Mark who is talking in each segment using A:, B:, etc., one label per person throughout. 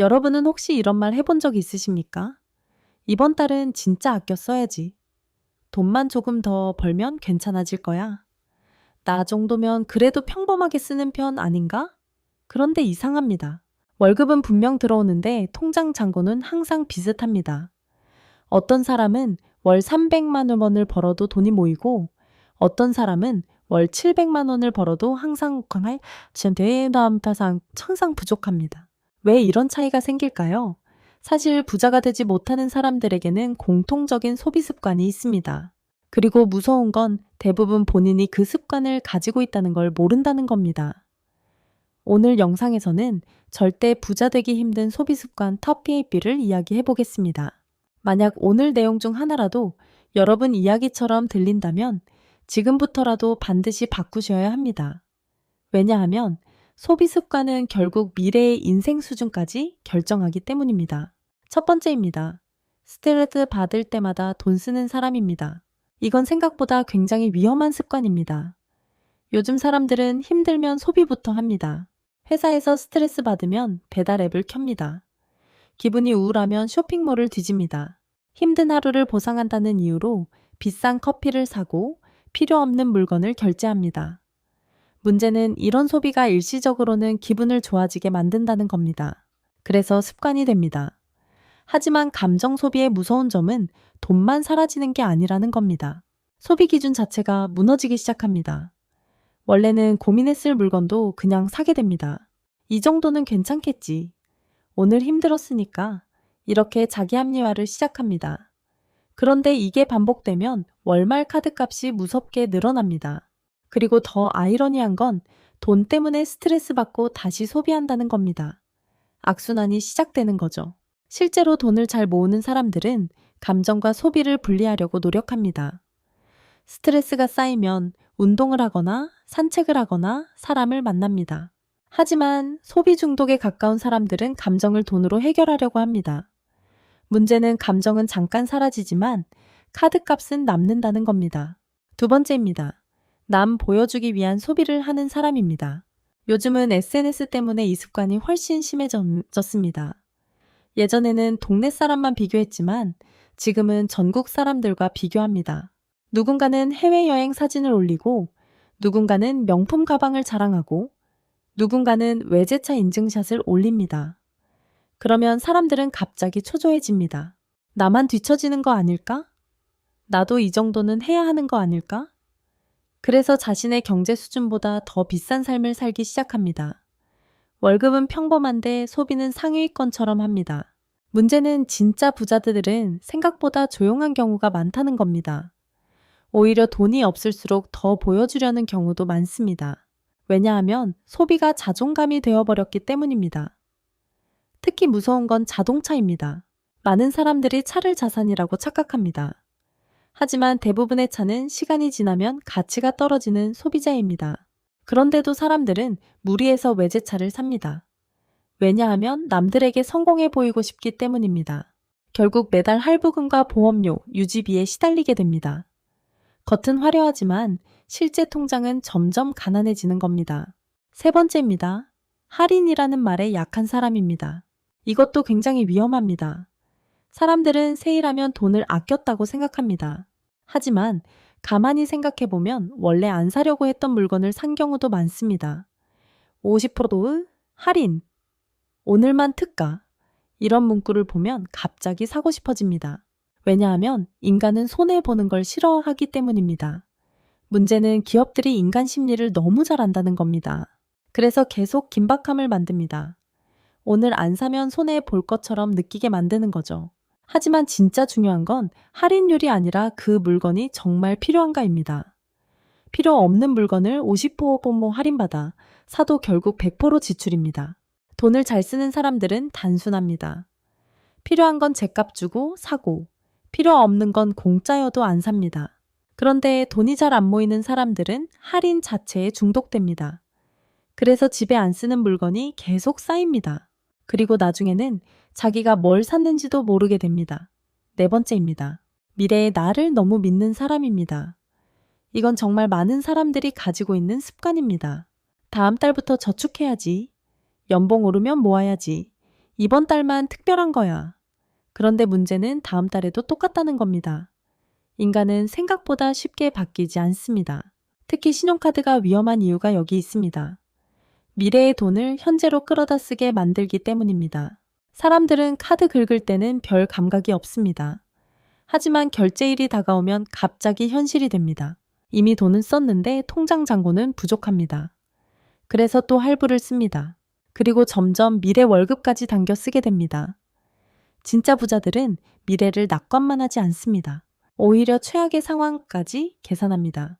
A: 여러분은 혹시 이런 말 해본 적 있으십니까? 이번 달은 진짜 아껴 써야지. 돈만 조금 더 벌면 괜찮아질 거야. 나 정도면 그래도 평범하게 쓰는 편 아닌가? 그런데 이상합니다. 월급은 분명 들어오는데 통장 잔고는 항상 비슷합니다. 어떤 사람은 월 300만 원을 벌어도 돈이 모이고 어떤 사람은 월 700만 원을 벌어도 항상 항상 부족합니다. 왜 이런 차이가 생길까요? 사실 부자가 되지 못하는 사람들에게는 공통적인 소비 습관이 있습니다. 그리고 무서운 건 대부분 본인이 그 습관을 가지고 있다는 걸 모른다는 겁니다. 오늘 영상에서는 절대 부자 되기 힘든 소비 습관 탑8를 이야기해 보겠습니다. 만약 오늘 내용 중 하나라도 여러분 이야기처럼 들린다면 지금부터라도 반드시 바꾸셔야 합니다. 왜냐하면 소비 습관은 결국 미래의 인생 수준까지 결정하기 때문입니다. 첫 번째입니다. 스트레스 받을 때마다 돈 쓰는 사람입니다. 이건 생각보다 굉장히 위험한 습관입니다. 요즘 사람들은 힘들면 소비부터 합니다. 회사에서 스트레스 받으면 배달 앱을 켭니다. 기분이 우울하면 쇼핑몰을 뒤집니다. 힘든 하루를 보상한다는 이유로 비싼 커피를 사고 필요 없는 물건을 결제합니다. 문제는 이런 소비가 일시적으로는 기분을 좋아지게 만든다는 겁니다. 그래서 습관이 됩니다. 하지만 감정 소비의 무서운 점은 돈만 사라지는 게 아니라는 겁니다. 소비 기준 자체가 무너지기 시작합니다. 원래는 고민했을 물건도 그냥 사게 됩니다. 이 정도는 괜찮겠지. 오늘 힘들었으니까 이렇게 자기 합리화를 시작합니다. 그런데 이게 반복되면 월말 카드값이 무섭게 늘어납니다. 그리고 더 아이러니한 건 돈 때문에 스트레스 받고 다시 소비한다는 겁니다. 악순환이 시작되는 거죠. 실제로 돈을 잘 모으는 사람들은 감정과 소비를 분리하려고 노력합니다. 스트레스가 쌓이면 운동을 하거나 산책을 하거나 사람을 만납니다. 하지만 소비 중독에 가까운 사람들은 감정을 돈으로 해결하려고 합니다. 문제는 감정은 잠깐 사라지지만 카드값은 남는다는 겁니다. 두 번째입니다. 남 보여주기 위한 소비를 하는 사람입니다. 요즘은 SNS 때문에 이 습관이 훨씬 심해졌습니다. 예전에는 동네 사람만 비교했지만 지금은 전국 사람들과 비교합니다. 누군가는 해외여행 사진을 올리고 누군가는 명품 가방을 자랑하고 누군가는 외제차 인증샷을 올립니다. 그러면 사람들은 갑자기 초조해집니다. 나만 뒤처지는 거 아닐까? 나도 이 정도는 해야 하는 거 아닐까? 그래서 자신의 경제 수준보다 더 비싼 삶을 살기 시작합니다. 월급은 평범한데 소비는 상위권처럼 합니다. 문제는 진짜 부자들은 생각보다 조용한 경우가 많다는 겁니다. 오히려 돈이 없을수록 더 보여주려는 경우도 많습니다. 왜냐하면 소비가 자존감이 되어버렸기 때문입니다. 특히 무서운 건 자동차입니다. 많은 사람들이 차를 자산이라고 착각합니다. 하지만 대부분의 차는 시간이 지나면 가치가 떨어지는 소비자입니다. 그런데도 사람들은 무리해서 외제차를 삽니다. 왜냐하면 남들에게 성공해 보이고 싶기 때문입니다. 결국 매달 할부금과 보험료, 유지비에 시달리게 됩니다. 겉은 화려하지만 실제 통장은 점점 가난해지는 겁니다. 세 번째입니다. 할인이라는 말에 약한 사람입니다. 이것도 굉장히 위험합니다. 사람들은 세일하면 돈을 아꼈다고 생각합니다. 하지만 가만히 생각해보면 원래 안 사려고 했던 물건을 산 경우도 많습니다. 50% 할인, 오늘만 특가, 이런 문구를 보면 갑자기 사고 싶어집니다. 왜냐하면 인간은 손해보는 걸 싫어하기 때문입니다. 문제는 기업들이 인간 심리를 너무 잘 안다는 겁니다. 그래서 계속 긴박함을 만듭니다. 오늘 안 사면 손해볼 것처럼 느끼게 만드는 거죠. 하지만 진짜 중요한 건 할인율이 아니라 그 물건이 정말 필요한가입니다. 필요 없는 물건을 50% 할인받아 사도 결국 100% 지출입니다. 돈을 잘 쓰는 사람들은 단순합니다. 필요한 건 제값 주고 사고, 필요 없는 건 공짜여도 안 삽니다. 그런데 돈이 잘 안 모이는 사람들은 할인 자체에 중독됩니다. 그래서 집에 안 쓰는 물건이 계속 쌓입니다. 그리고 나중에는 자기가 뭘 샀는지도 모르게 됩니다. 네 번째입니다. 미래의 나를 너무 믿는 사람입니다. 이건 정말 많은 사람들이 가지고 있는 습관입니다. 다음 달부터 저축해야지. 연봉 오르면 모아야지. 이번 달만 특별한 거야. 그런데 문제는 다음 달에도 똑같다는 겁니다. 인간은 생각보다 쉽게 바뀌지 않습니다. 특히 신용카드가 위험한 이유가 여기 있습니다. 미래의 돈을 현재로 끌어다 쓰게 만들기 때문입니다. 사람들은 카드 긁을 때는 별 감각이 없습니다. 하지만 결제일이 다가오면 갑자기 현실이 됩니다. 이미 돈은 썼는데 통장 잔고는 부족합니다. 그래서 또 할부를 씁니다. 그리고 점점 미래 월급까지 당겨 쓰게 됩니다. 진짜 부자들은 미래를 낙관만 하지 않습니다. 오히려 최악의 상황까지 계산합니다.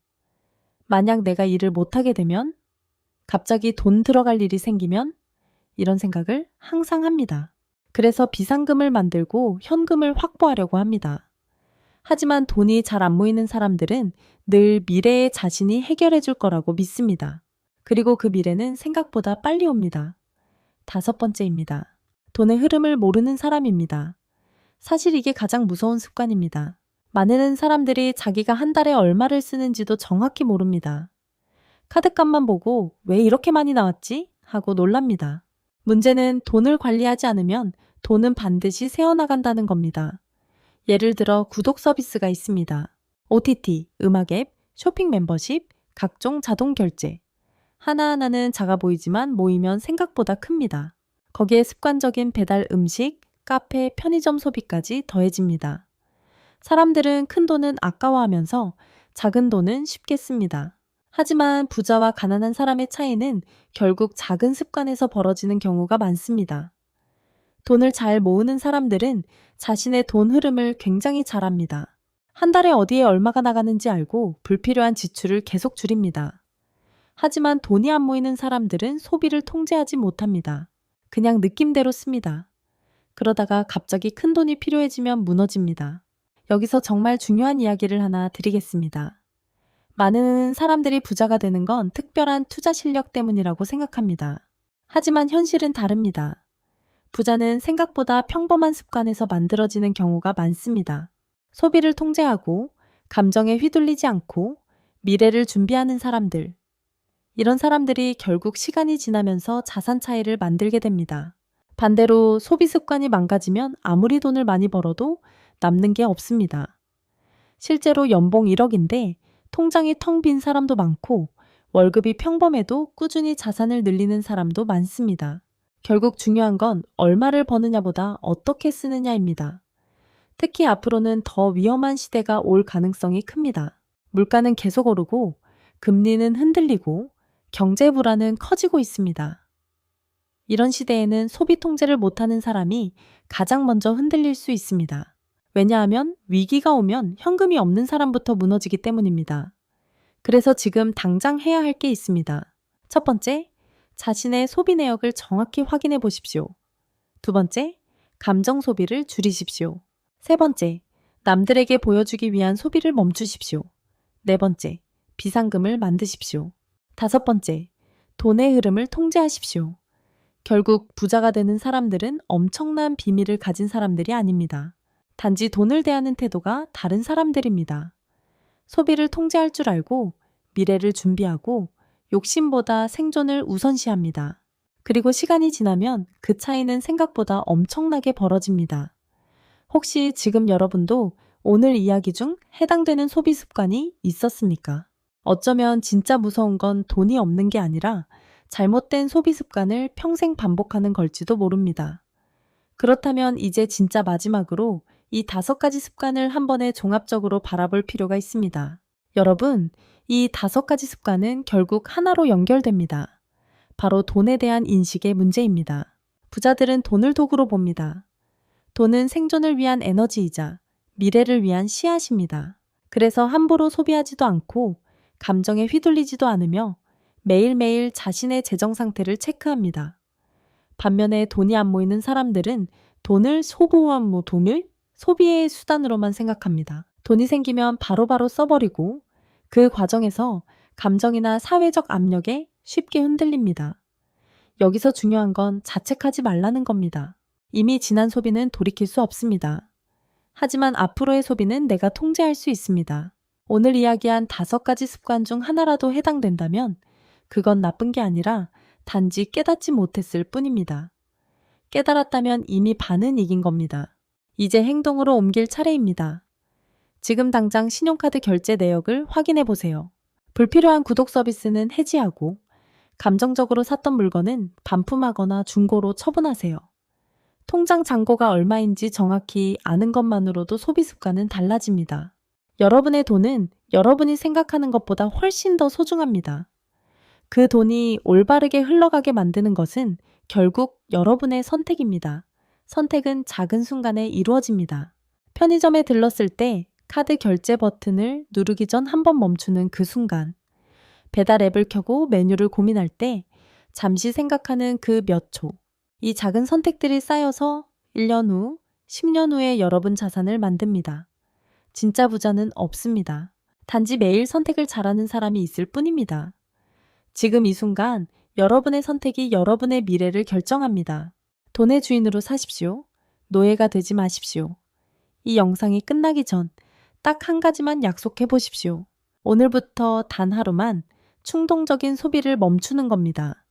A: 만약 내가 일을 못하게 되면, 갑자기 돈 들어갈 일이 생기면, 이런 생각을 항상 합니다. 그래서 비상금을 만들고 현금을 확보하려고 합니다. 하지만 돈이 잘 안 모이는 사람들은 늘 미래에 자신이 해결해 줄 거라고 믿습니다. 그리고 그 미래는 생각보다 빨리 옵니다. 5번째입니다. 돈의 흐름을 모르는 사람입니다. 사실 이게 가장 무서운 습관입니다. 많은 사람들이 자기가 한 달에 얼마를 쓰는지도 정확히 모릅니다. 카드값만 보고 왜 이렇게 많이 나왔지? 하고 놀랍니다. 문제는 돈을 관리하지 않으면 돈은 반드시 새어나간다는 겁니다. 예를 들어 구독 서비스가 있습니다. OTT, 음악 앱, 쇼핑 멤버십, 각종 자동 결제. 하나하나는 작아 보이지만 모이면 생각보다 큽니다. 거기에 습관적인 배달 음식, 카페, 편의점 소비까지 더해집니다. 사람들은 큰 돈은 아까워하면서 작은 돈은 쉽게 씁니다. 하지만 부자와 가난한 사람의 차이는 결국 작은 습관에서 벌어지는 경우가 많습니다. 돈을 잘 모으는 사람들은 자신의 돈 흐름을 굉장히 잘합니다. 한 달에 어디에 얼마가 나가는지 알고 불필요한 지출을 계속 줄입니다. 하지만 돈이 안 모이는 사람들은 소비를 통제하지 못합니다. 그냥 느낌대로 씁니다. 그러다가 갑자기 큰 돈이 필요해지면 무너집니다. 여기서 정말 중요한 이야기를 하나 드리겠습니다. 많은 사람들이 부자가 되는 건 특별한 투자 실력 때문이라고 생각합니다. 하지만 현실은 다릅니다. 부자는 생각보다 평범한 습관에서 만들어지는 경우가 많습니다. 소비를 통제하고 감정에 휘둘리지 않고 미래를 준비하는 사람들. 이런 사람들이 결국 시간이 지나면서 자산 차이를 만들게 됩니다. 반대로 소비 습관이 망가지면 아무리 돈을 많이 벌어도 남는 게 없습니다. 실제로 연봉 1억인데 통장이 텅 빈 사람도 많고 월급이 평범해도 꾸준히 자산을 늘리는 사람도 많습니다. 결국 중요한 건 얼마를 버느냐보다 어떻게 쓰느냐입니다. 특히 앞으로는 더 위험한 시대가 올 가능성이 큽니다. 물가는 계속 오르고 금리는 흔들리고 경제 불안은 커지고 있습니다. 이런 시대에는 소비 통제를 못하는 사람이 가장 먼저 흔들릴 수 있습니다. 왜냐하면 위기가 오면 현금이 없는 사람부터 무너지기 때문입니다. 그래서 지금 당장 해야 할 게 있습니다. 첫 번째, 자신의 소비 내역을 정확히 확인해 보십시오. 두 번째, 감정 소비를 줄이십시오. 세 번째, 남들에게 보여주기 위한 소비를 멈추십시오. 네 번째, 비상금을 만드십시오. 다섯 번째, 돈의 흐름을 통제하십시오. 결국 부자가 되는 사람들은 엄청난 비밀을 가진 사람들이 아닙니다. 단지 돈을 대하는 태도가 다른 사람들입니다. 소비를 통제할 줄 알고 미래를 준비하고 욕심보다 생존을 우선시합니다. 그리고 시간이 지나면 그 차이는 생각보다 엄청나게 벌어집니다. 혹시 지금 여러분도 오늘 이야기 중 해당되는 소비 습관이 있었습니까? 어쩌면 진짜 무서운 건 돈이 없는 게 아니라 잘못된 소비 습관을 평생 반복하는 걸지도 모릅니다. 그렇다면 이제 진짜 마지막으로 이 5가지 습관을 한 번에 종합적으로 바라볼 필요가 있습니다. 여러분, 이 5가지 습관은 결국 하나로 연결됩니다. 바로 돈에 대한 인식의 문제입니다. 부자들은 돈을 도구로 봅니다. 돈은 생존을 위한 에너지이자 미래를 위한 씨앗입니다. 그래서 함부로 소비하지도 않고 감정에 휘둘리지도 않으며 매일매일 자신의 재정 상태를 체크합니다. 반면에 돈이 안 모이는 사람들은 돈을 돈을 소비의 수단으로만 생각합니다. 돈이 생기면 바로바로 써버리고 그 과정에서 감정이나 사회적 압력에 쉽게 흔들립니다. 여기서 중요한 건 자책하지 말라는 겁니다. 이미 지난 소비는 돌이킬 수 없습니다. 하지만 앞으로의 소비는 내가 통제할 수 있습니다. 오늘 이야기한 5가지 습관 중 하나라도 해당된다면 그건 나쁜 게 아니라 단지 깨닫지 못했을 뿐입니다. 깨달았다면 이미 반은 이긴 겁니다. 이제 행동으로 옮길 차례입니다. 지금 당장 신용카드 결제 내역을 확인해 보세요. 불필요한 구독 서비스는 해지하고 감정적으로 샀던 물건은 반품하거나 중고로 처분하세요. 통장 잔고가 얼마인지 정확히 아는 것만으로도 소비 습관은 달라집니다. 여러분의 돈은 여러분이 생각하는 것보다 훨씬 더 소중합니다. 그 돈이 올바르게 흘러가게 만드는 것은 결국 여러분의 선택입니다. 선택은 작은 순간에 이루어집니다. 편의점에 들렀을 때 카드 결제 버튼을 누르기 전 한 번 멈추는 그 순간, 배달 앱을 켜고 메뉴를 고민할 때 잠시 생각하는 그 몇 초, 이 작은 선택들이 쌓여서 1년 후, 10년 후에 여러분 자산을 만듭니다. 진짜 부자는 없습니다. 단지 매일 선택을 잘하는 사람이 있을 뿐입니다. 지금 이 순간 여러분의 선택이 여러분의 미래를 결정합니다. 돈의 주인으로 사십시오. 노예가 되지 마십시오. 이 영상이 끝나기 전 딱 한 가지만 약속해 보십시오. 오늘부터 단 하루만 충동적인 소비를 멈추는 겁니다.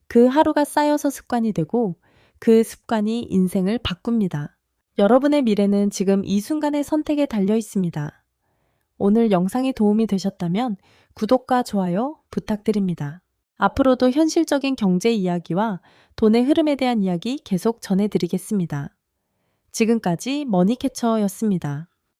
A: 그 하루가 쌓여서 습관이 되고 그 습관이 인생을 바꿉니다. 여러분의 미래는 지금 이 순간의 선택에 달려 있습니다. 오늘 영상이 도움이 되셨다면 구독과 좋아요 부탁드립니다. 앞으로도 현실적인 경제 이야기와 돈의 흐름에 대한 이야기 계속 전해드리겠습니다. 지금까지 머니캐쳐였습니다.